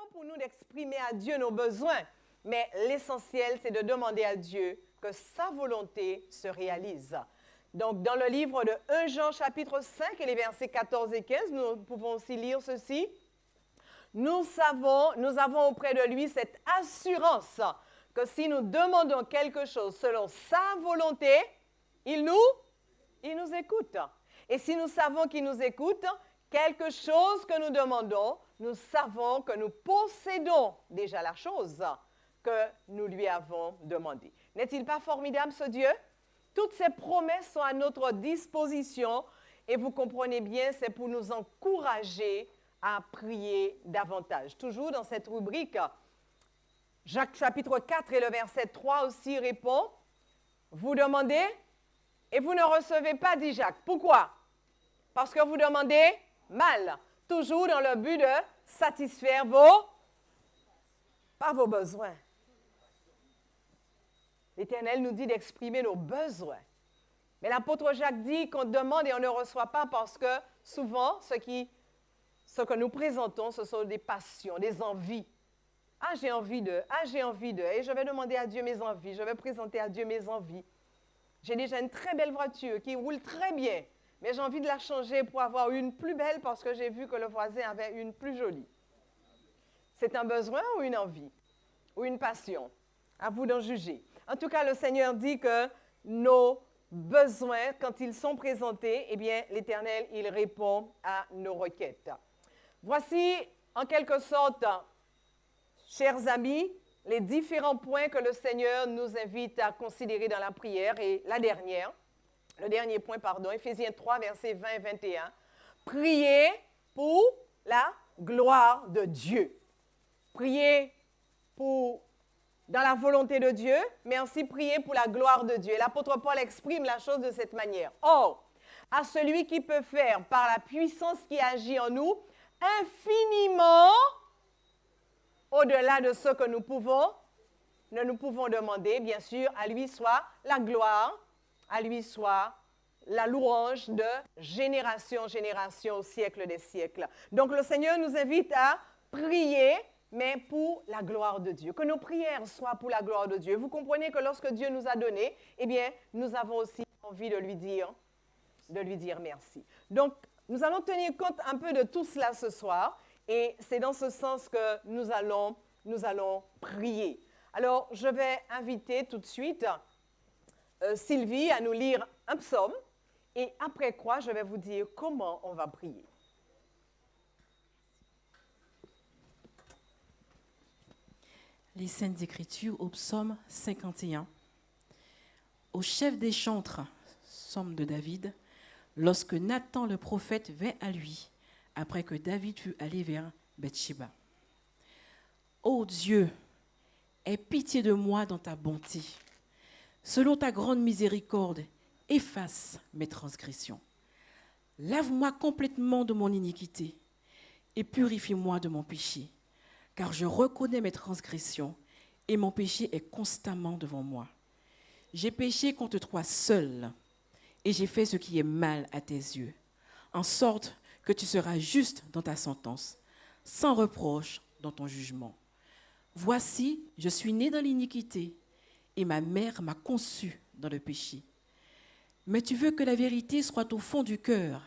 important pour nous d'exprimer à Dieu nos besoins, mais l'essentiel, c'est de demander à Dieu que sa volonté se réalise. Donc, dans le livre de 1 Jean, chapitre 5, et les versets 14 et 15, nous pouvons aussi lire ceci. Nous avons auprès de lui cette assurance que si nous demandons quelque chose selon sa volonté, il nous écoute. Et si nous savons qu'il nous écoute, quelque chose que nous demandons, nous savons que nous possédons déjà la chose que nous lui avons demandée. N'est-il pas formidable ce Dieu? Toutes ces promesses sont à notre disposition et vous comprenez bien, c'est pour nous encourager à prier davantage. Toujours dans cette rubrique, Jacques chapitre 4 et le verset 3 aussi répond, vous demandez et vous ne recevez pas, dit Jacques. Pourquoi? Parce que vous demandez mal, toujours dans le but de satisfaire pas vos besoins. L'Éternel nous dit d'exprimer nos besoins. Mais l'apôtre Jacques dit qu'on demande et on ne reçoit pas parce que souvent, ce que nous présentons, ce sont des passions, des envies. Ah, j'ai envie de. Et je vais demander à Dieu mes envies. Je vais présenter à Dieu mes envies. J'ai déjà une très belle voiture qui roule très bien, mais j'ai envie de la changer pour avoir une plus belle parce que j'ai vu que le voisin avait une plus jolie. C'est un besoin ou une envie? Ou une passion? À vous d'en juger. En tout cas, le Seigneur dit que nos besoins, quand ils sont présentés, eh bien, l'Éternel, il répond à nos requêtes. Voici, en quelque sorte, chers amis, les différents points que le Seigneur nous invite à considérer dans la prière. Et le dernier point, Éphésiens 3, versets 20 et 21. Priez pour la gloire de Dieu. Priez dans la volonté de Dieu, mais aussi prier pour la gloire de Dieu. Et l'apôtre Paul exprime la chose de cette manière. Or, à celui qui peut faire, par la puissance qui agit en nous, infiniment au-delà de ce que nous pouvons demander, bien sûr, à lui soit la gloire, à lui soit la louange de génération en génération au siècle des siècles. Donc le Seigneur nous invite à prier, mais pour la gloire de Dieu. Que nos prières soient pour la gloire de Dieu. Vous comprenez que lorsque Dieu nous a donné, eh bien, nous avons aussi envie de lui dire merci. Donc, nous allons tenir compte un peu de tout cela ce soir. Et c'est dans ce sens que nous allons prier. Alors, je vais inviter tout de suite Sylvie à nous lire un psaume. Et après quoi, je vais vous dire comment on va prier. Les Saintes Écritures au psaume 51. Au chef des chantres, psaume de David, lorsque Nathan le prophète vint à lui, après que David fut allé vers Bathsheba. Ô Dieu, aie pitié de moi dans ta bonté. Selon ta grande miséricorde, efface mes transgressions. Lave-moi complètement de mon iniquité et purifie-moi de mon péché, car je reconnais mes transgressions et mon péché est constamment devant moi. J'ai péché contre toi seul et j'ai fait ce qui est mal à tes yeux, en sorte que tu seras juste dans ta sentence, sans reproche dans ton jugement. Voici, je suis né dans l'iniquité, et ma mère m'a conçu dans le péché. Mais tu veux que la vérité soit au fond du cœur.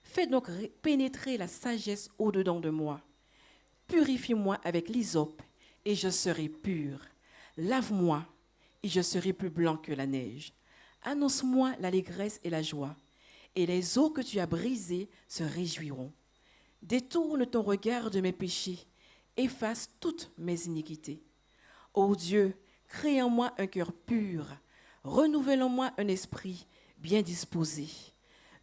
Fais donc pénétrer la sagesse au-dedans de moi. Purifie-moi avec l'hysope, et je serai pur. Lave-moi, et je serai plus blanc que la neige. Annonce-moi l'allégresse et la joie, et les eaux que tu as brisées se réjouiront. Détourne ton regard de mes péchés, efface toutes mes iniquités. Ô Dieu, crée en moi un cœur pur, renouvelle en moi un esprit bien disposé.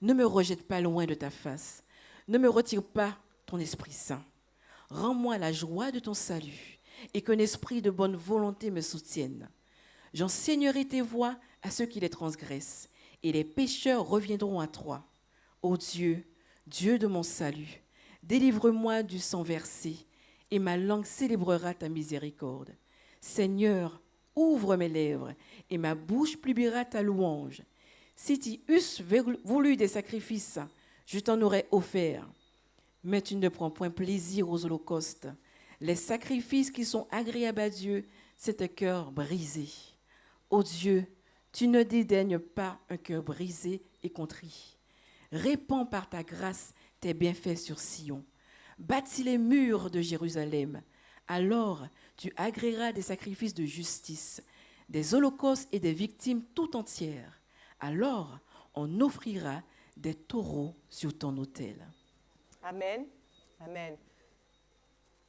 Ne me rejette pas loin de ta face, ne me retire pas ton Esprit Saint. Rends-moi la joie de ton salut, et qu'un esprit de bonne volonté me soutienne. J'enseignerai tes voies à ceux qui les transgressent, et les pécheurs reviendront à toi. Ô Dieu, Dieu de mon salut, délivre-moi du sang versé, et ma langue célébrera ta miséricorde. Seigneur, ouvre mes lèvres, et ma bouche publiera ta louange. Si tu eusses voulu des sacrifices, je t'en aurais offert. Mais tu ne prends point plaisir aux holocaustes. Les sacrifices qui sont agréables à Dieu, c'est un cœur brisé. Ô Dieu, tu ne dédaignes pas un cœur brisé et contrit. Répands par ta grâce tes bienfaits sur Sion. Bâtis les murs de Jérusalem. Alors tu agréeras des sacrifices de justice, des holocaustes et des victimes tout entières. Alors on offrira des taureaux sur ton autel. Amen. Amen.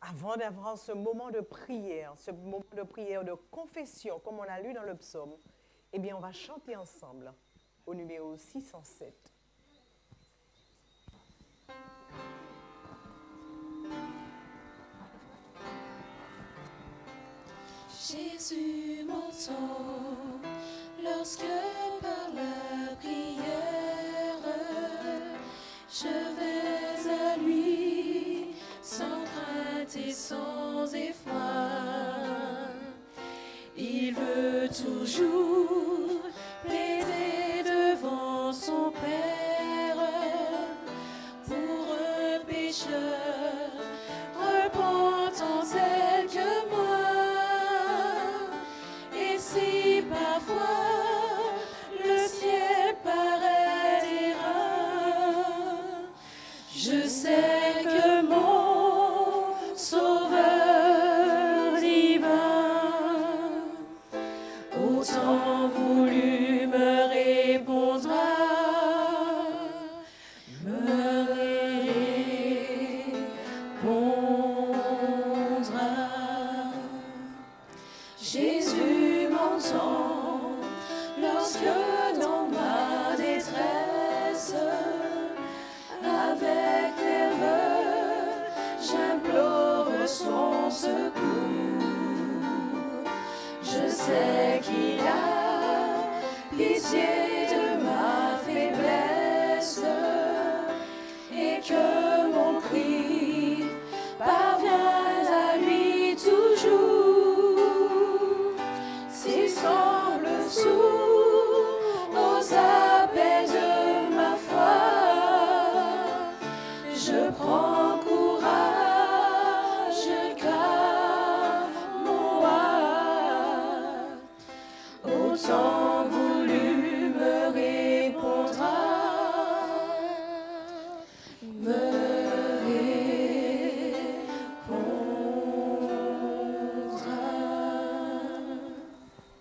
Avant d'avoir ce moment de prière, de confession, comme on a lu dans le psaume, eh bien, on va chanter ensemble au numéro 607. Jésus m'entend lorsque par la prière je vais à lui sans crainte et sans effroi. Il veut toujours plaider devant son Père pour un pécheur repentant tel que moi. Et si parfois le ciel paraît terrain, je sais que mon Sauveur divin autant voulu me répondra, me répondra. Jésus m'entend lorsque dans ma détresse, avec ferveur, j'implore son secours. Je sais qu'il a pitié de ma faiblesse et que mon cri parvient à lui toujours. S'il semble sourd aux appels de ma foi, je prends courage car mon roi autant voulu me répondra, me répondra.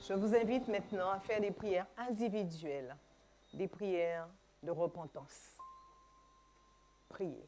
Je vous invite maintenant à faire des prières individuelles, des prières de repentance. Priez.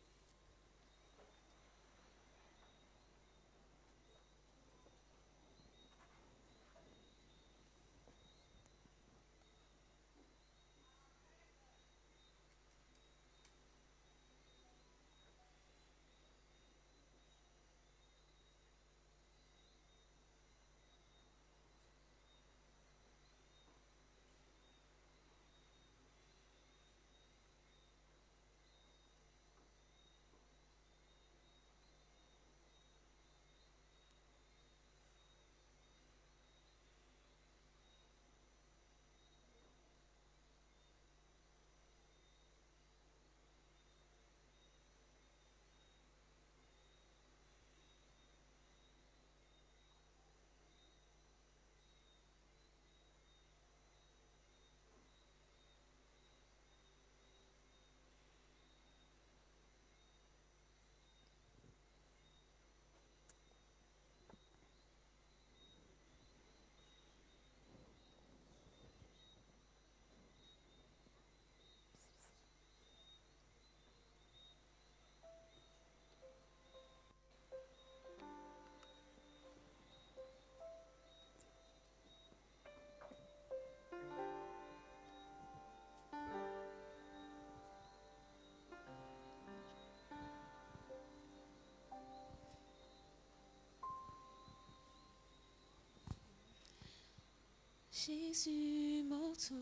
Jésus m'entend.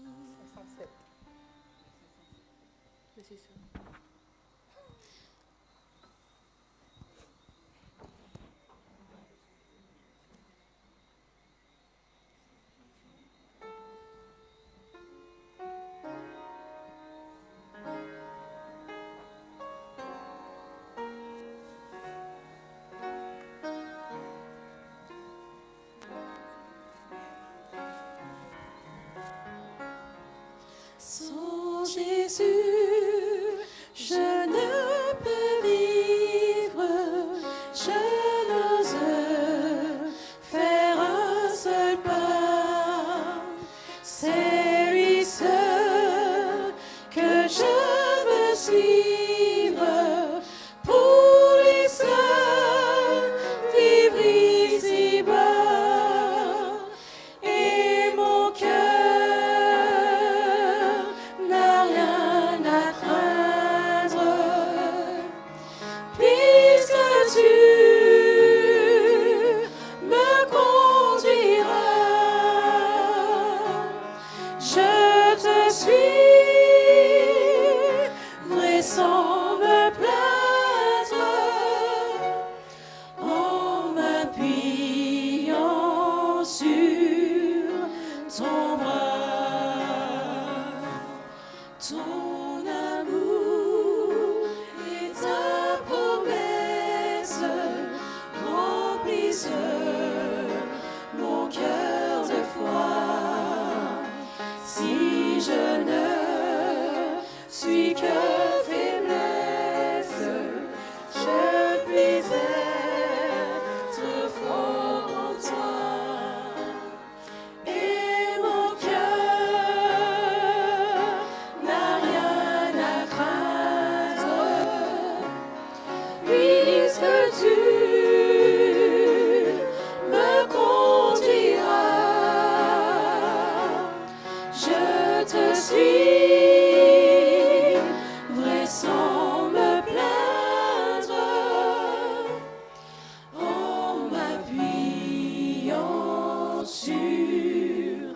607. Jésus, je ne peux vivre, je n'ose faire un seul pas. C'est lui seul que je veux suivre, pour lui seul vivre ici-bas. Et mon cœur n'a rien à craindre, puisque tu me conduiras. Je te suis, vrai sans me plaindre, en m'appuyant sur ton bras. Ton amour et ta promesse remplissent mon cœur de foi. Si je ne suis que faiblesse, je puis être fort en toi. Et mon cœur n'a rien à craindre, puisque tu me conduiras. Je te suis, vrai sans me plaindre, en m'appuyant sur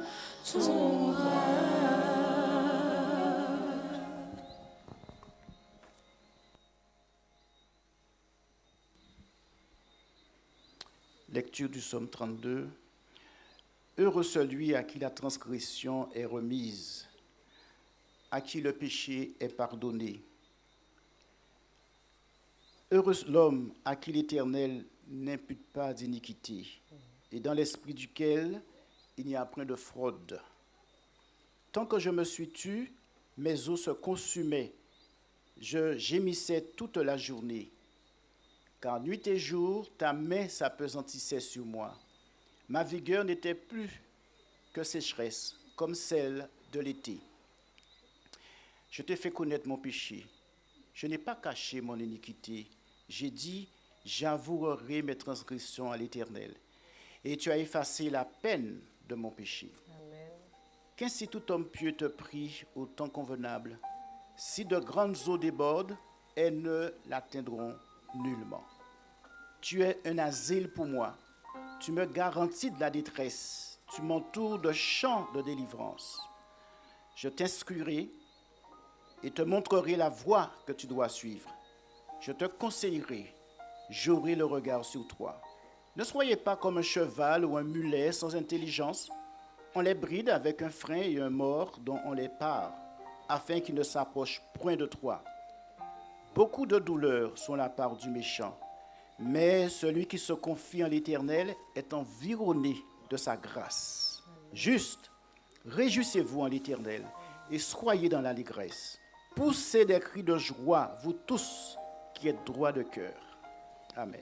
ton bras. Lecture du psaume 32. Heureux celui à qui la transgression est remise, à qui le péché est pardonné. Heureux l'homme à qui l'Éternel n'impute pas d'iniquité, et dans l'esprit duquel il n'y a point de fraude. Tant que je me suis tu, mes os se consumaient, je gémissais toute la journée. Car nuit et jour, ta main s'apesantissait sur moi. Ma vigueur n'était plus que sécheresse, comme celle de l'été. Je t'ai fait connaître mon péché. Je n'ai pas caché mon iniquité. J'ai dit, j'avouerai mes transgressions à l'Éternel. Et tu as effacé la peine de mon péché. Amen. Qu'ainsi tout homme pieux te prie au temps convenable. Si de grandes eaux débordent, elles ne l'atteindront nullement. Tu es un asile pour moi. Tu me garantis de la détresse. Tu m'entoures de chants de délivrance. Je t'instruirai et te montrerai la voie que tu dois suivre. Je te conseillerai. J'aurai le regard sur toi. Ne soyez pas comme un cheval ou un mulet sans intelligence. On les bride avec un frein et un mors dont on les pare, afin qu'ils ne s'approchent point de toi. Beaucoup de douleurs sont la part du méchant, mais celui qui se confie en l'Éternel est environné de sa grâce. Juste, réjouissez-vous en l'Éternel et soyez dans l'allégresse. Poussez des cris de joie, vous tous qui êtes droits de cœur. Amen.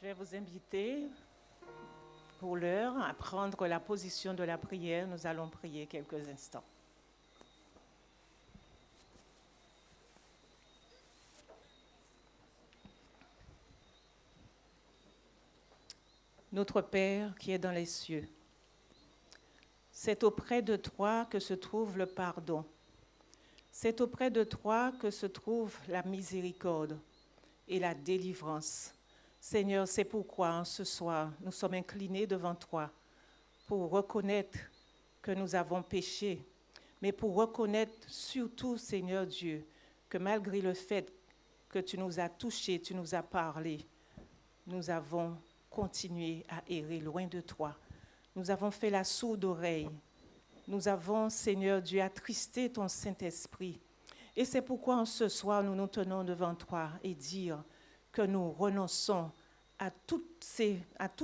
Je vais vous inviter pour l'heure à prendre la position de la prière. Nous allons prier quelques instants. Notre Père qui est dans les cieux, c'est auprès de toi que se trouve le pardon. C'est auprès de toi que se trouve la miséricorde et la délivrance. Seigneur, c'est pourquoi ce soir, nous sommes inclinés devant toi pour reconnaître que nous avons péché, mais pour reconnaître surtout, Seigneur Dieu, que malgré le fait que tu nous as touchés, tu nous as parlé, nous avons continué à errer loin de toi. Nous avons fait la sourde oreille. Nous avons, Seigneur Dieu, attristé ton Saint-Esprit. Et c'est pourquoi ce soir, nous nous tenons devant toi et dire que nous renonçons à tous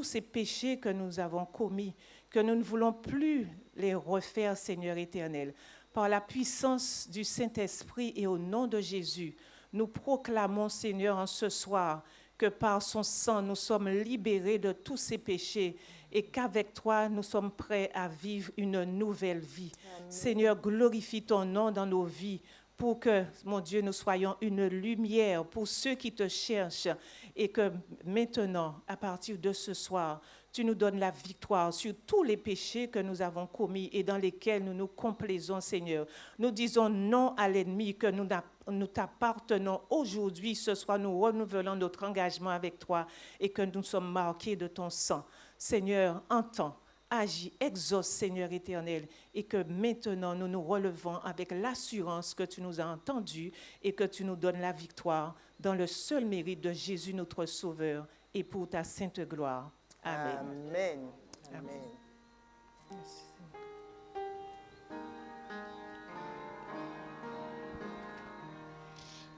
ces péchés que nous avons commis, que nous ne voulons plus les refaire, Seigneur éternel. Par la puissance du Saint-Esprit et au nom de Jésus, nous proclamons, Seigneur, en ce soir, que par son sang, nous sommes libérés de tous ces péchés et qu'avec toi, nous sommes prêts à vivre une nouvelle vie. Amen. Seigneur, glorifie ton nom dans nos vies pour que, mon Dieu, nous soyons une lumière pour ceux qui te cherchent et que maintenant, à partir de ce soir, tu nous donnes la victoire sur tous les péchés que nous avons commis et dans lesquels nous nous complaisons, Seigneur. Nous disons non à l'ennemi, que nous t'appartenons aujourd'hui. Ce soir, nous renouvelons notre engagement avec toi et que nous sommes marqués de ton sang. Seigneur, entends, agis, exauce, Seigneur éternel, et que maintenant nous nous relevons avec l'assurance que tu nous as entendus et que tu nous donnes la victoire dans le seul mérite de Jésus, notre Sauveur, et pour ta sainte gloire. Amen. Amen. Amen. Amen.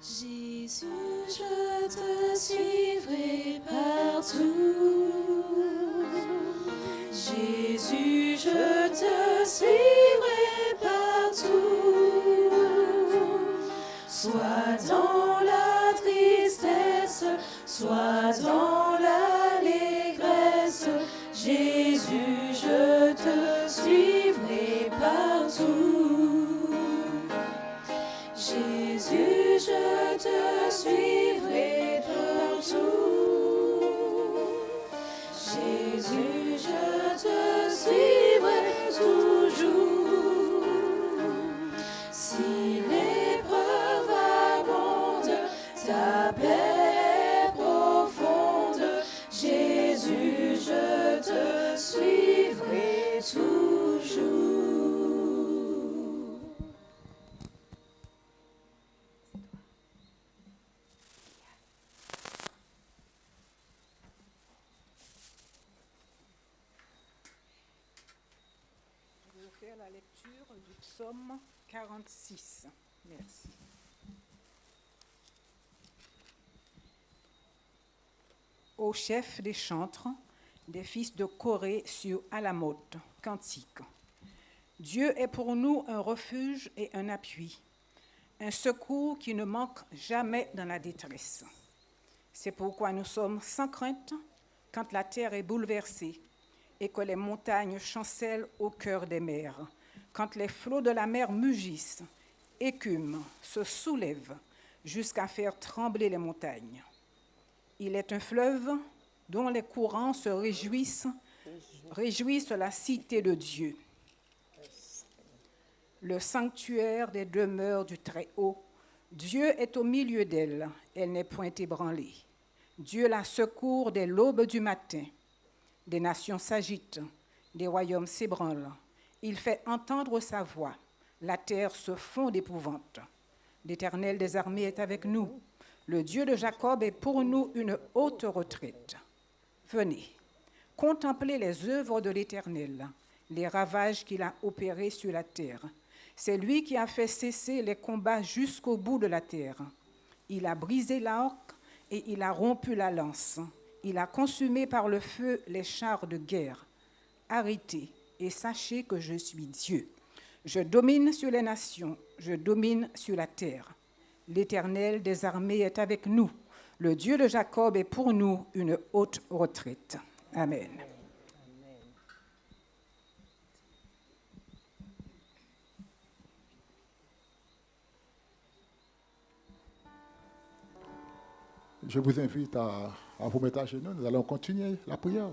Jésus, je te suivrai partout. Jésus, je te suivrai partout. Soit dans la tristesse, soit dans l'allégresse. Jésus, je te suivrai partout. Jésus, je te suivrai partout. Jésus, je te suivrai toujours. Si l'épreuve abonde, ta paix est profonde. Jésus, je te suivrai toujours. La lecture du psaume 46. Merci. Au chef des chantres, des fils de Corée sur Alamoth, cantique. Dieu est pour nous un refuge et un appui, un secours qui ne manque jamais dans la détresse. C'est pourquoi nous sommes sans crainte quand la terre est bouleversée et que les montagnes chancellent au cœur des mers, quand les flots de la mer mugissent, écument, se soulèvent jusqu'à faire trembler les montagnes. Il est un fleuve dont les courants se réjouissent la cité de Dieu. Le sanctuaire des demeures du Très-Haut, Dieu est au milieu d'elle, elle n'est point ébranlée. Dieu la secourt dès l'aube du matin. Des nations s'agitent, des royaumes s'ébranlent. Il fait entendre sa voix. La terre se fond d'épouvante. L'Éternel des armées est avec nous. Le Dieu de Jacob est pour nous une haute retraite. Venez, contemplez les œuvres de l'Éternel, les ravages qu'il a opérés sur la terre. C'est lui qui a fait cesser les combats jusqu'au bout de la terre. Il a brisé l'arc et il a rompu la lance. Il a consumé par le feu les chars de guerre. Arrêtez et sachez que je suis Dieu. Je domine sur les nations, je domine sur la terre. L'Éternel des armées est avec nous. Le Dieu de Jacob est pour nous une haute retraite. Amen. Je vous invite à vous mettre à genoux. Nous allons continuer la prière.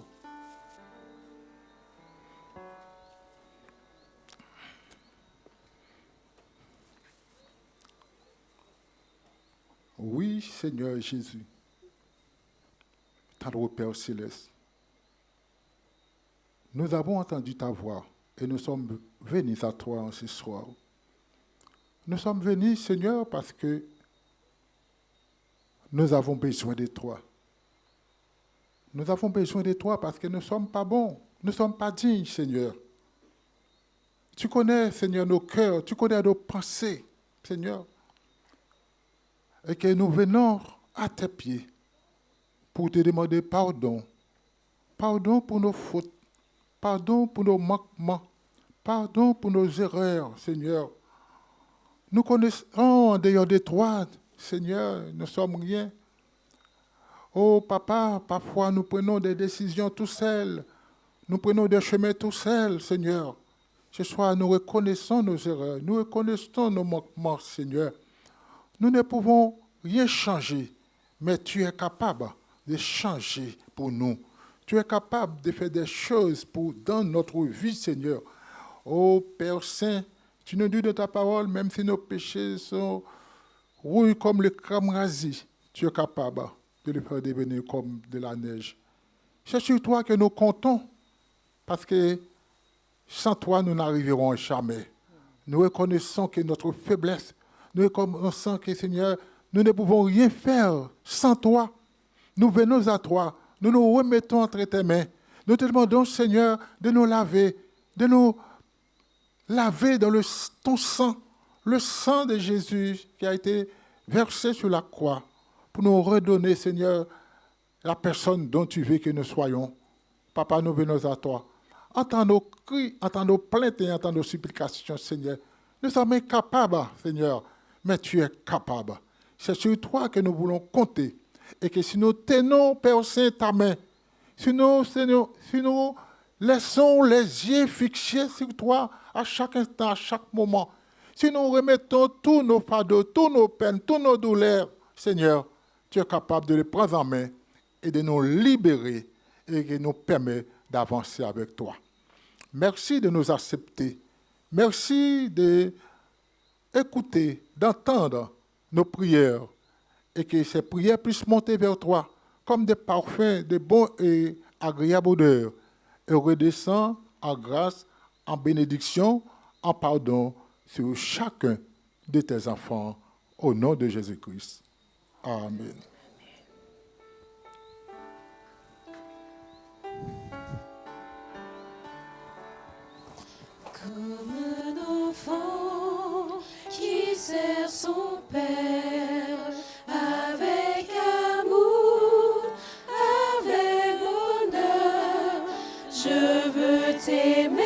Oui, Seigneur Jésus, tendre Père céleste, nous avons entendu ta voix et nous sommes venus à toi en ce soir. Nous sommes venus, Seigneur, parce que nous avons besoin de toi. Nous avons besoin de toi parce que nous ne sommes pas bons, nous ne sommes pas dignes, Seigneur. Tu connais, Seigneur, nos cœurs, tu connais nos pensées, Seigneur. Et que nous venons à tes pieds pour te demander pardon. Pardon pour nos fautes. Pardon pour nos manquements. Pardon pour nos erreurs, Seigneur. Nous connaissons en dehors de toi, Seigneur, nous ne sommes rien. Oh papa, parfois nous prenons des décisions tout seuls. Nous prenons des chemins tout seuls, Seigneur. Ce soir, nous reconnaissons nos erreurs. Nous reconnaissons nos manquements, Seigneur. Nous ne pouvons rien changer, mais tu es capable de changer pour nous. Tu es capable de faire des choses dans notre vie, Seigneur. Oh Père Saint, tu nous dis de ta parole, même si nos péchés sont rouillés comme le crame rasé, tu es capable de les faire devenir comme de la neige. C'est sur toi que nous comptons, parce que sans toi, nous n'arriverons jamais. Nous reconnaissons que notre faiblesse, nous reconnaissons que, Seigneur, nous ne pouvons rien faire sans toi. Nous venons à toi, nous nous remettons entre tes mains. Nous te demandons, Seigneur, de nous laver dans ton sang, le sang de Jésus qui a été versé sur la croix, pour nous redonner, Seigneur, la personne dont tu veux que nous soyons. Papa, nous venons à toi. Entends nos cris, entends nos plaintes et entends nos supplications, Seigneur. Nous sommes incapables, Seigneur, mais tu es capable. C'est sur toi que nous voulons compter. Et que si nous tenons, Père Saint, ta main, si nous laissons les yeux fixés sur toi à chaque instant, à chaque moment, si nous remettons tous nos fardeaux, toutes nos peines, toutes nos douleurs, Seigneur, tu es capable de les prendre en main et de nous libérer et de nous permettre d'avancer avec toi. Merci de nous accepter. Merci d'écouter, d'entendre nos prières et que ces prières puissent monter vers toi comme des parfums de bon et agréable odeur et redescend en grâce, en bénédiction, en pardon sur chacun de tes enfants au nom de Jésus-Christ. Amen. Comme un enfant qui sert son père avec amour, avec bonheur, je veux t'aimer,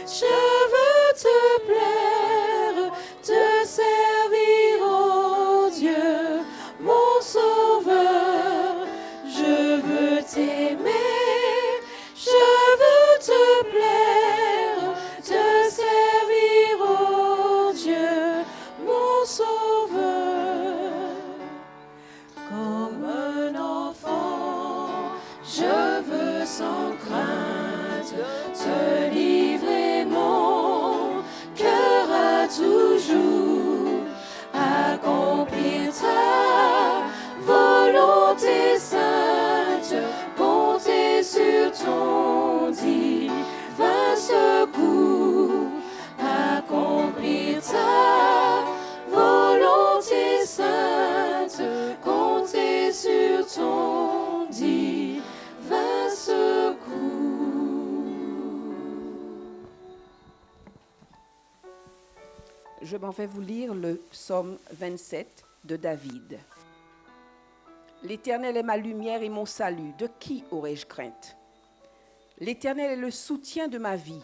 je veux te plaire, te servir, oh Dieu, mon sauveur, je veux t'aimer, je veux te plaire, te servir, oh Dieu, mon sauveur. Comme un enfant, je veux sans crainte te livrer mon cœur à toujours, accomplir ta volonté sainte, compter sur ton divin secours, accomplir ta volonté sainte, compter sur ton divin secours. Je m'en vais vous lire le psaume 27 de David. L'Éternel est ma lumière et mon salut. De qui aurais-je crainte? L'Éternel est le soutien de ma vie.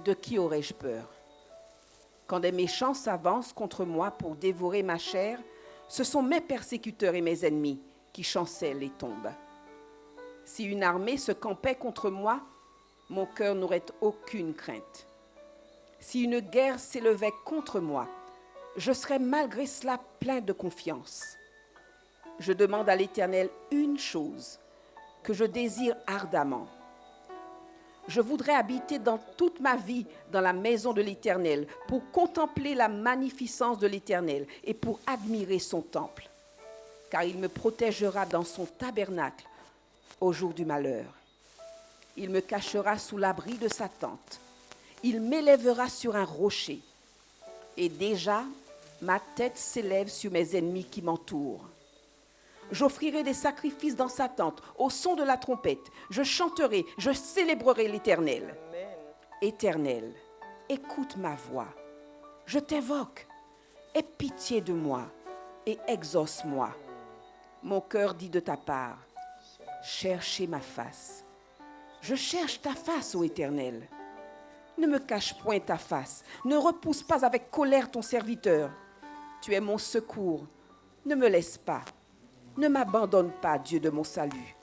De qui aurais-je peur? Quand des méchants s'avancent contre moi pour dévorer ma chair, ce sont mes persécuteurs et mes ennemis qui chancellent et tombent. Si une armée se campait contre moi, mon cœur n'aurait aucune crainte. Si une guerre s'élevait contre moi, je serais malgré cela plein de confiance. Je demande à l'Éternel une chose que je désire ardemment. Je voudrais habiter dans toute ma vie dans la maison de l'Éternel pour contempler la magnificence de l'Éternel et pour admirer son temple. Car il me protégera dans son tabernacle au jour du malheur. Il me cachera sous l'abri de sa tente. Il m'élèvera sur un rocher. Et déjà, ma tête s'élève sur mes ennemis qui m'entourent. J'offrirai des sacrifices dans sa tente, au son de la trompette. Je chanterai, je célébrerai l'Éternel. Éternel, écoute ma voix. Je t'invoque. Aie pitié de moi et exauce-moi. Mon cœur dit de ta part, cherchez ma face. Je cherche ta face, ô Éternel. Ne me cache point ta face, ne repousse pas avec colère ton serviteur. Tu es mon secours, ne me laisse pas. Ne m'abandonne pas, Dieu de mon salut.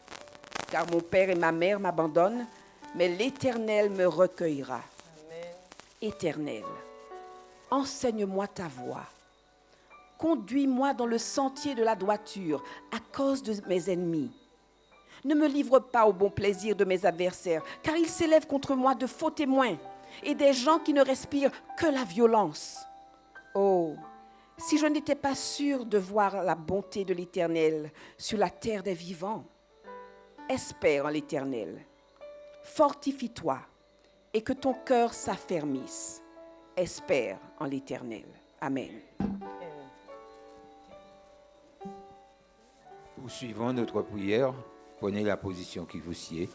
Car mon père et ma mère m'abandonnent, mais l'Éternel me recueillera. Amen. Éternel, enseigne-moi ta voie. Conduis-moi dans le sentier de la droiture à cause de mes ennemis. Ne me livre pas au bon plaisir de mes adversaires, car ils s'élèvent contre moi de faux témoins et des gens qui ne respirent que la violence. Oh, si je n'étais pas sûre de voir la bonté de l'Éternel sur la terre des vivants. Espère en l'Éternel. Fortifie-toi et que ton cœur s'affermisse. Espère en l'Éternel. Amen. Poursuivons notre prière. Prenez la position qui vous sied.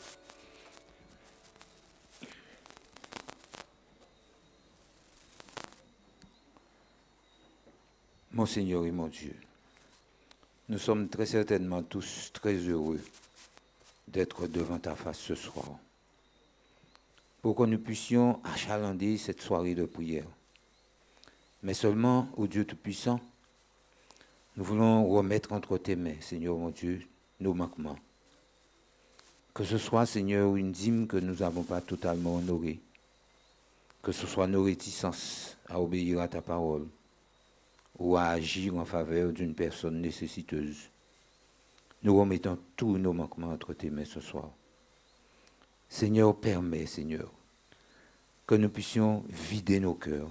Mon Seigneur et mon Dieu, nous sommes très certainement tous très heureux d'être devant ta face ce soir, pour que nous puissions achalander cette soirée de prière. Mais seulement, ô Dieu Tout-Puissant, nous voulons remettre entre tes mains, Seigneur mon Dieu, nos manquements. Que ce soit, Seigneur, une dîme que nous n'avons pas totalement honorée, que ce soit nos réticences à obéir à ta parole, ou à agir en faveur d'une personne nécessiteuse. Nous remettons tous nos manquements entre tes mains ce soir. Seigneur, permets, Seigneur, que nous puissions vider nos cœurs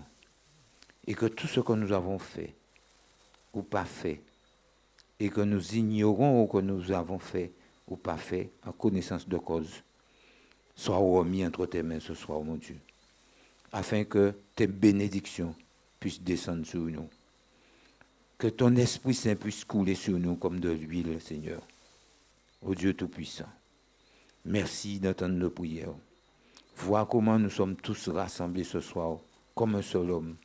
et que tout ce que nous avons fait ou pas fait et que nous ignorons ou que nous avons fait ou pas fait en connaissance de cause soit remis entre tes mains ce soir, mon Dieu, afin que tes bénédictions puissent descendre sur nous. Que ton Esprit Saint puisse couler sur nous comme de l'huile, Seigneur. Ô Dieu Tout-Puissant, merci d'entendre nos prières. Vois comment nous sommes tous rassemblés ce soir, comme un seul homme,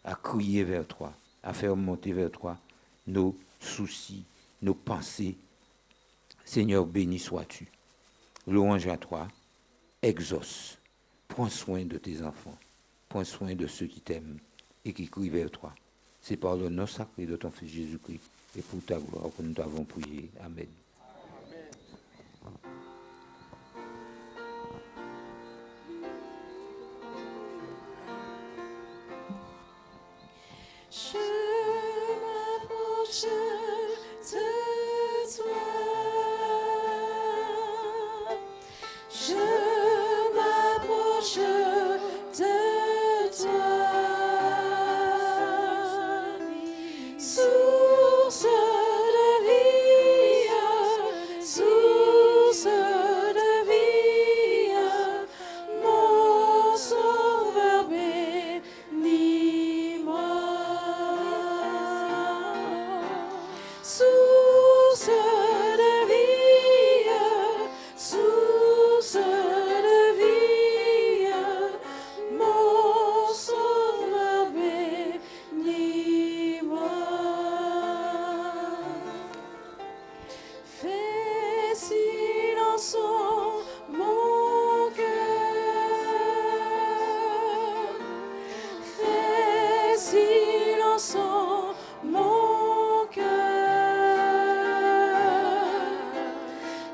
à crier vers toi, à faire monter vers toi nos soucis, nos pensées. Seigneur, béni sois-tu. Louange à toi, exauce. Prends soin de tes enfants, prends soin de ceux qui t'aiment et qui crient vers toi. C'est par le nom sacré de ton Fils Jésus-Christ et pour ta gloire que nous t'avons prié. Amen. Je m'approche de toi. Je m'approche de toi. Source de vie, source de vie, mon sauveur bénis-moi. Source de vie, source de vie, mon sauveur bénis-moi. Fais silence en mon cœur. Fais silence en mon cœur.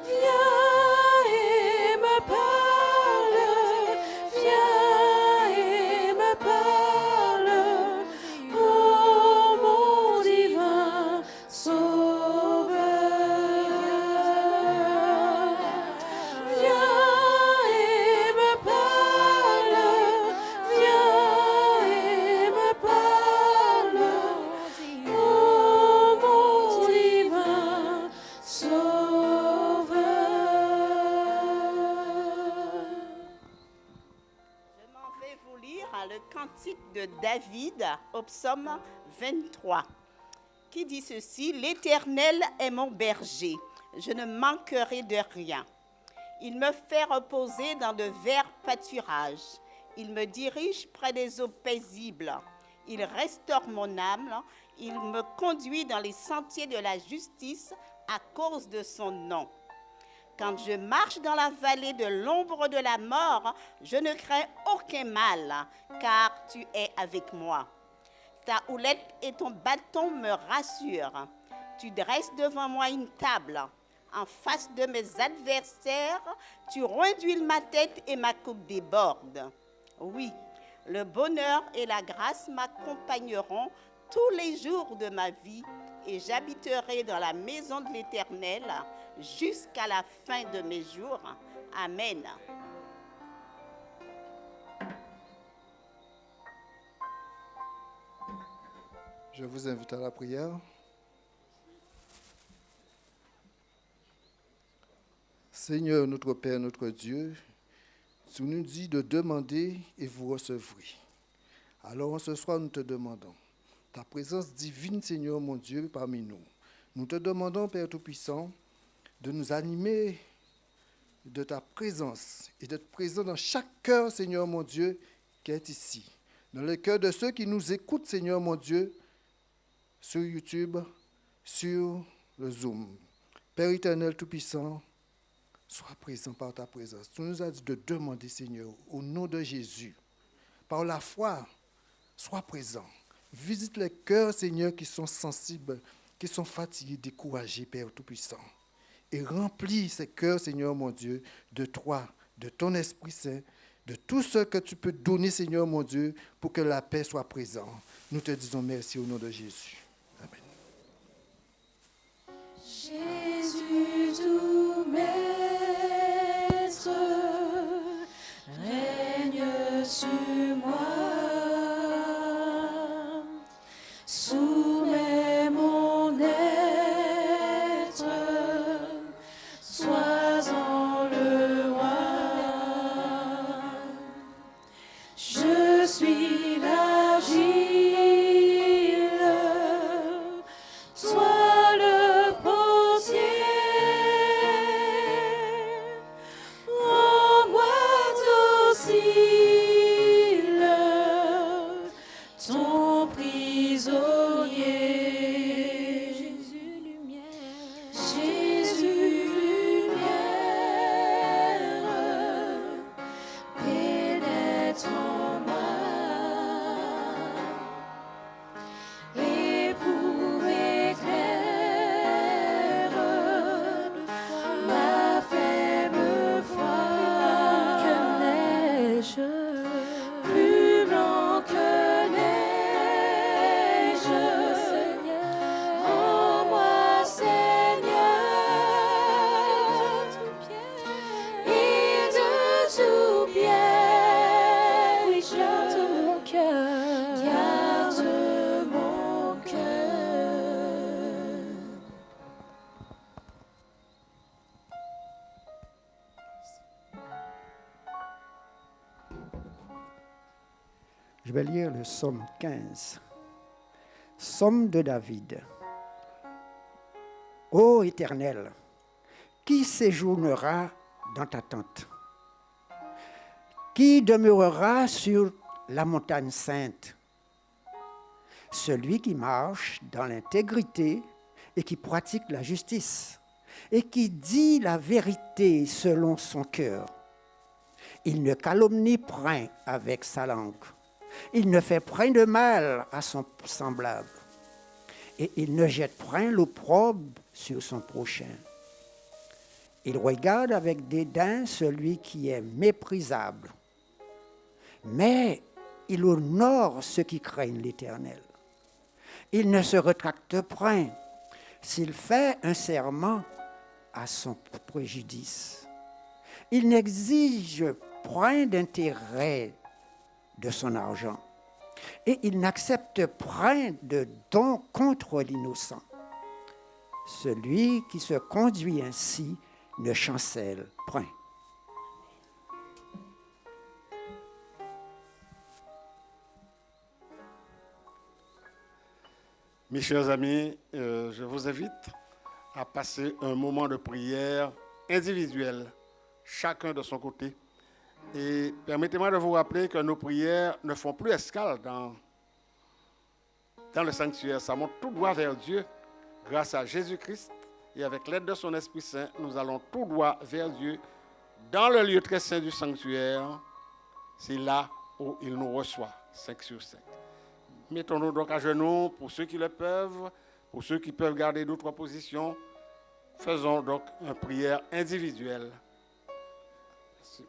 Viens et me parle. Viens et me parle. Oh mon divin Sauveur. Viens et me parle. Viens et me parle. Oh mon divin Sauveur. Je m'en vais vous lire le cantique de David au psaume 23, qui dit ceci: L'Éternel est mon berger, je ne manquerai de rien. Il me fait reposer dans de verts pâturages. Il me dirige près des eaux paisibles. Il restaure mon âme. Il me conduit dans les sentiers de la justice à cause de son nom. Quand je marche dans la vallée de l'ombre de la mort, je ne crains aucun mal, car tu es avec moi. Ta houlette et ton bâton me rassurent. Tu dresses devant moi une table. En face de mes adversaires, tu reduis ma tête et ma coupe déborde. Oui, le bonheur et la grâce m'accompagneront tous les jours de ma vie et j'habiterai dans la maison de l'Éternel jusqu'à la fin de mes jours. Amen. Je vous invite à la prière. Seigneur, notre Père, notre Dieu, tu nous dis de demander et vous recevrez. Alors ce soir, nous te demandons ta présence divine, Seigneur mon Dieu, parmi nous. Nous te demandons, Père Tout-Puissant, de nous animer de ta présence et d'être présent dans chaque cœur, Seigneur mon Dieu, qui est ici. Dans le cœur de ceux qui nous écoutent, Seigneur mon Dieu, sur YouTube, sur le Zoom. Père éternel Tout-Puissant, sois présent par ta présence. Tu nous as dit de demander, Seigneur, au nom de Jésus, par la foi, sois présent. Visite les cœurs, Seigneur, qui sont sensibles, qui sont fatigués, découragés, Père Tout-Puissant. Et remplis ces cœurs, Seigneur mon Dieu, de toi, de ton Esprit Saint, de tout ce que tu peux donner, Seigneur mon Dieu, pour que la paix soit présente. Nous te disons merci au nom de Jésus. Amen. Jésus tout maître, règne sur moi. Soumets mon être, sois-en le roi. Je suis l'agile, sois le potier. Rends-moi docile, ton prisonnier. Jésus lumière, Jésus lumière, pénètre en moi. Éprouve, éclaire ma faible foi. Que neige, plus blanc que neige. Rends-moi, Seigneur, et de tout bien, oui, garde mon cœur, garde mon cœur. Je vais lire le psaume 15. Psaume de David. Ô Éternel, qui séjournera dans ta tente? Qui demeurera sur la montagne sainte? Celui qui marche dans l'intégrité et qui pratique la justice et qui dit la vérité selon son cœur. Il ne calomnie point avec sa langue. Il ne fait point de mal à son semblable. Et il ne jette point l'opprobre sur son prochain. Il regarde avec dédain celui qui est méprisable. Mais il honore ceux qui craignent l'Éternel. Il ne se rétracte point s'il fait un serment à son préjudice. Il n'exige point d'intérêt de son argent, et il n'accepte point de don contre l'innocent. Celui qui se conduit ainsi ne chancelle point. Mes chers amis, je vous invite à passer un moment de prière individuelle, chacun de son côté. Et permettez-moi de vous rappeler que nos prières ne font plus escale dans le sanctuaire. Ça monte tout droit vers Dieu grâce à Jésus-Christ Et avec l'aide de son Esprit Saint, nous allons tout droit vers Dieu dans le lieu très saint du sanctuaire. C'est là où il nous reçoit, 5 sur 5. Mettons-nous donc à genoux pour ceux qui le peuvent, pour ceux qui peuvent garder d'autres positions. Faisons donc une prière individuelle. Merci.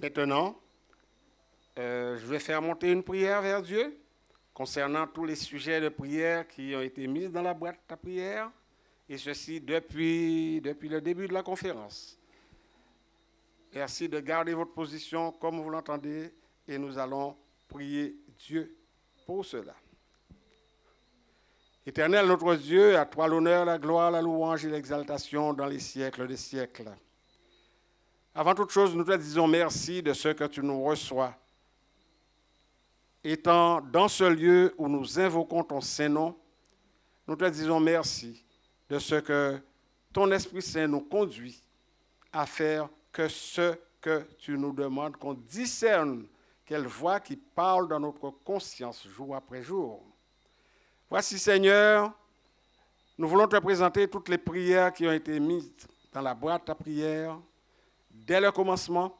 Maintenant, je vais faire monter une prière vers Dieu concernant tous les sujets de prière qui ont été mis dans la boîte à prière, et ceci depuis le début de la conférence. Merci de garder votre position comme vous l'entendez, et nous allons prier Dieu pour cela. Éternel notre Dieu, à toi l'honneur, la gloire, la louange et l'exaltation dans les siècles des siècles. Avant toute chose, nous te disons merci de ce que tu nous reçois. Étant dans ce lieu où nous invoquons ton Saint-Nom, nous te disons merci de ce que ton Esprit Saint nous conduit à faire que ce que tu nous demandes, qu'on discerne quelle voix qui parle dans notre conscience jour après jour. Voici, Seigneur, nous voulons te présenter toutes les prières qui ont été mises dans la boîte à prière. Dès le commencement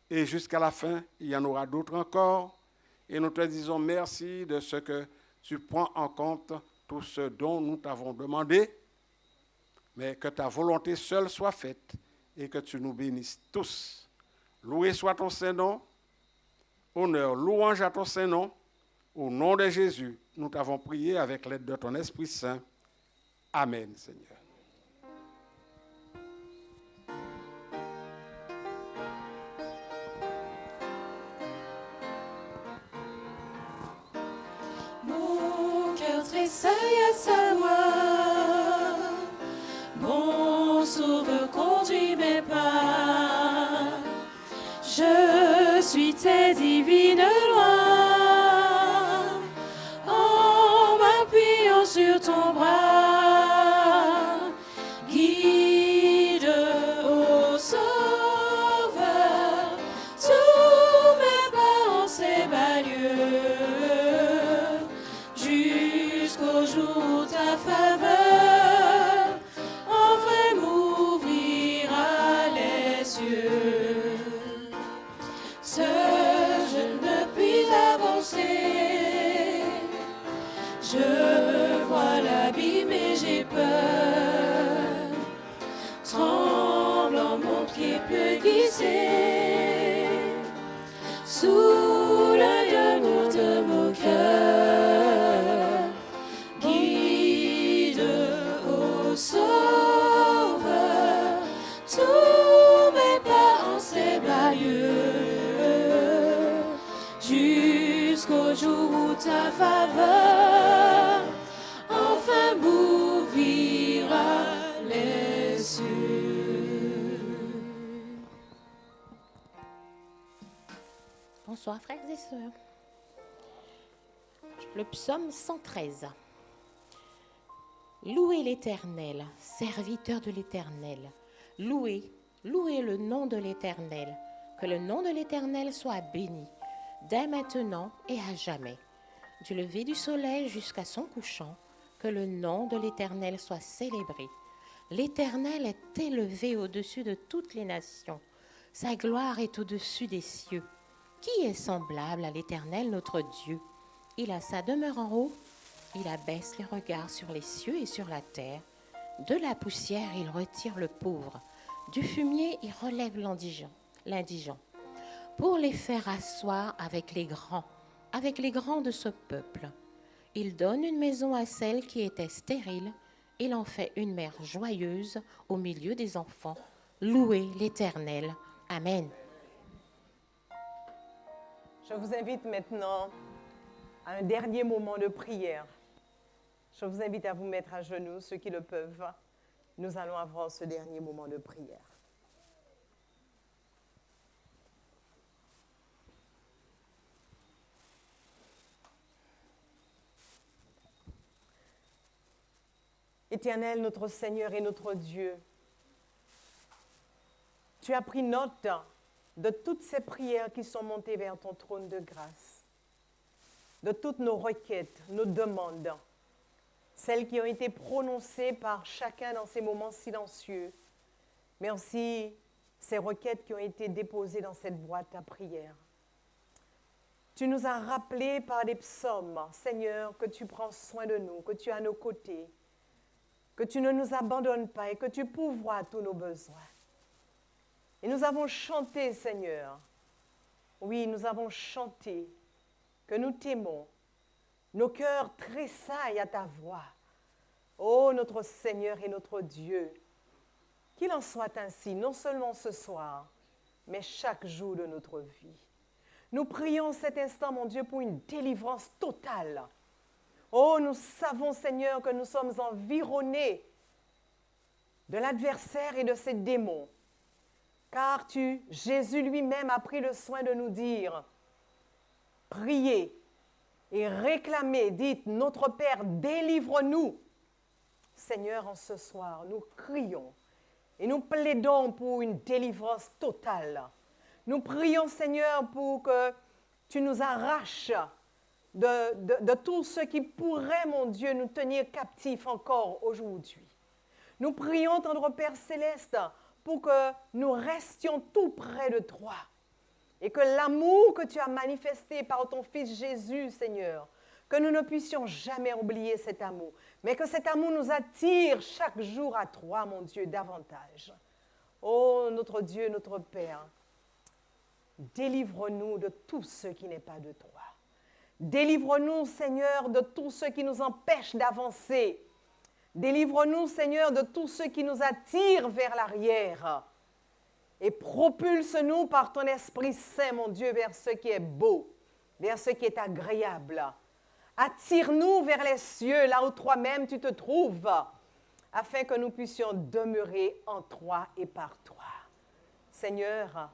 et jusqu'à la fin, il y en aura d'autres encore. Et nous te disons merci de ce que tu prends en compte tout ce dont nous t'avons demandé, mais que ta volonté seule soit faite et que tu nous bénisses tous. Loué soit ton Saint-Nom, honneur, louange à ton Saint-Nom. Au nom de Jésus, nous t'avons prié avec l'aide de ton Esprit Saint. Amen, Seigneur. Tressaille à savoir, mon sauveur conduit mes pas. Je suis tes divines lois, en m'appuyant sur ton bras. Guide, ô Sauveur, tous mes pas en ces bas lieux. Jusqu'au jour ta faveur, enfin m'ouvrira les cieux. Seul je ne puis avancer, je vois l'abîme et j'ai peur. Tremblant mon pied peut glisser sous l'œil amour de mon cœur. Sauveur, tous mes pas en ces bas lieux, jusqu'au jour où ta faveur enfin m'ouvrira les cieux. Bonsoir frères et sœurs. Le psaume 113. Louez l'Éternel, serviteur de l'Éternel. Louez, louez le nom de l'Éternel. Que le nom de l'Éternel soit béni, dès maintenant et à jamais. du lever du soleil jusqu'à son couchant, que le nom de l'Éternel soit célébré. L'Éternel est élevé au-dessus de toutes les nations. Sa gloire est au-dessus des cieux. Qui est semblable à l'Éternel notre Dieu? Il a sa demeure en haut. Il abaisse les regards sur les cieux et sur la terre. De la poussière, il retire le pauvre. Du fumier, il relève l'indigent. Pour les faire asseoir avec les grands de ce peuple. Il donne une maison à celle qui était stérile. Il en fait une mère joyeuse au milieu des enfants. Louez l'Éternel. Amen. Je vous invite maintenant à un dernier moment de prière. Je vous invite à vous mettre à genoux, ceux qui le peuvent. Nous allons avoir ce dernier moment de prière. Éternel, notre Seigneur et notre Dieu, tu as pris note de toutes ces prières qui sont montées vers ton trône de grâce, de toutes nos requêtes, nos demandes, celles qui ont été prononcées par chacun dans ces moments silencieux, mais aussi ces requêtes qui ont été déposées dans cette boîte à prière. Tu nous as rappelé par des psaumes, Seigneur, que tu prends soin de nous, que tu es à nos côtés, que tu ne nous abandonnes pas et que tu pourvois tous nos besoins. Et nous avons chanté, Seigneur. Oui, nous avons chanté que nous t'aimons. Nos cœurs tressaillent à ta voix. Ô notre Seigneur et notre Dieu, qu'il en soit ainsi, non seulement ce soir, mais chaque jour de notre vie. Nous prions cet instant, mon Dieu, pour une délivrance totale. Oh, nous savons, Seigneur, que nous sommes environnés de l'adversaire et de ses démons. Car Jésus lui-même a pris le soin de nous dire, priez et réclamez, dites, notre Père, délivre-nous. Seigneur, en ce soir, nous crions et nous plaidons pour une délivrance totale. Nous prions, Seigneur, pour que tu nous arraches de tout ce qui pourrait, mon Dieu, nous tenir captifs encore aujourd'hui. Nous prions, tendre Père Céleste, pour que nous restions tout près de toi et que l'amour que tu as manifesté par ton Fils Jésus, Seigneur, que nous ne puissions jamais oublier cet amour, mais que cet amour nous attire chaque jour à toi, mon Dieu, davantage. Oh, notre Dieu, notre Père, délivre-nous de tout ce qui n'est pas de toi. Délivre-nous, Seigneur, de tout ce qui nous empêche d'avancer. Délivre-nous, Seigneur, de tout ce qui nous attire vers l'arrière. Et propulse-nous par ton Esprit Saint, mon Dieu, vers ce qui est beau, vers ce qui est agréable. Attire-nous vers les cieux, là où toi-même tu te trouves, afin que nous puissions demeurer en toi et par toi. Seigneur,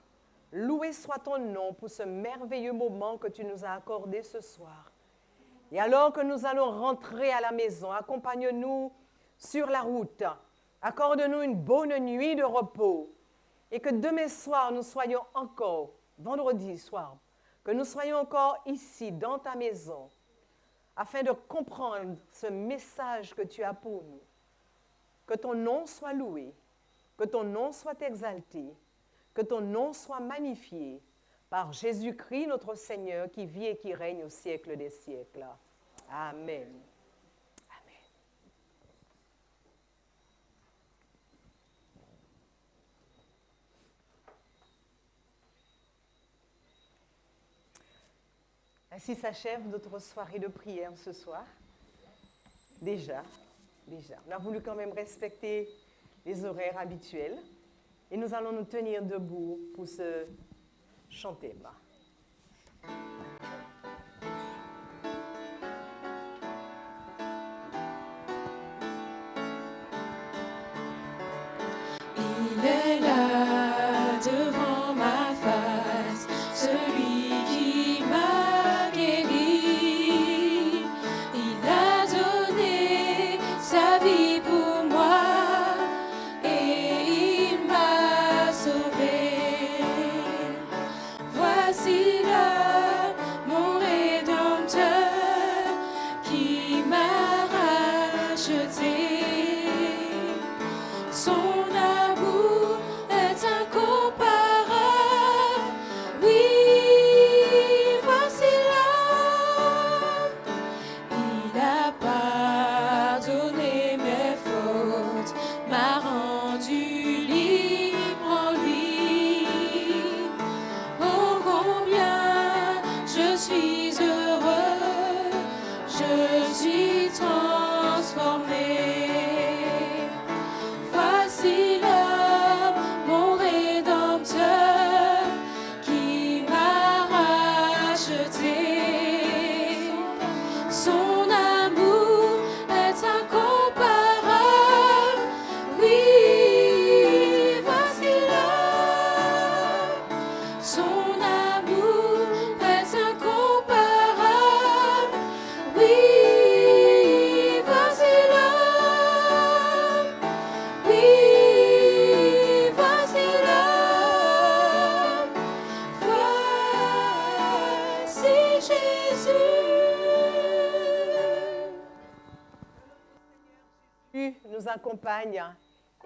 loué soit ton nom pour ce merveilleux moment que tu nous as accordé ce soir. Et alors que nous allons rentrer à la maison, accompagne-nous sur la route. Accorde-nous une bonne nuit de repos. Et que demain soir, nous soyons encore, vendredi soir, que nous soyons encore ici, dans ta maison, afin de comprendre ce message que tu as pour nous. Que ton nom soit loué, que ton nom soit exalté, que ton nom soit magnifié par Jésus-Christ, notre Seigneur, qui vit et qui règne au siècle des siècles. Amen. Ainsi s'achève notre soirée de prière ce soir. Déjà. On a voulu quand même respecter les horaires habituels. Et nous allons nous tenir debout pour ce chanter. Il est là devant ma face, celui qui m'a guéri. Il a donné sa vie pour moi et il m'a sauvé. Voici là mon Rédempteur, Son amour est incomparable. Oui, voici l'homme. Oui, voici l'homme. Voici Jésus. Jésus nous accompagne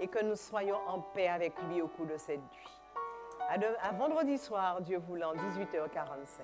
et que nous soyons en paix avec lui au cours de cette nuit. À vendredi soir, Dieu voulant, 18h45.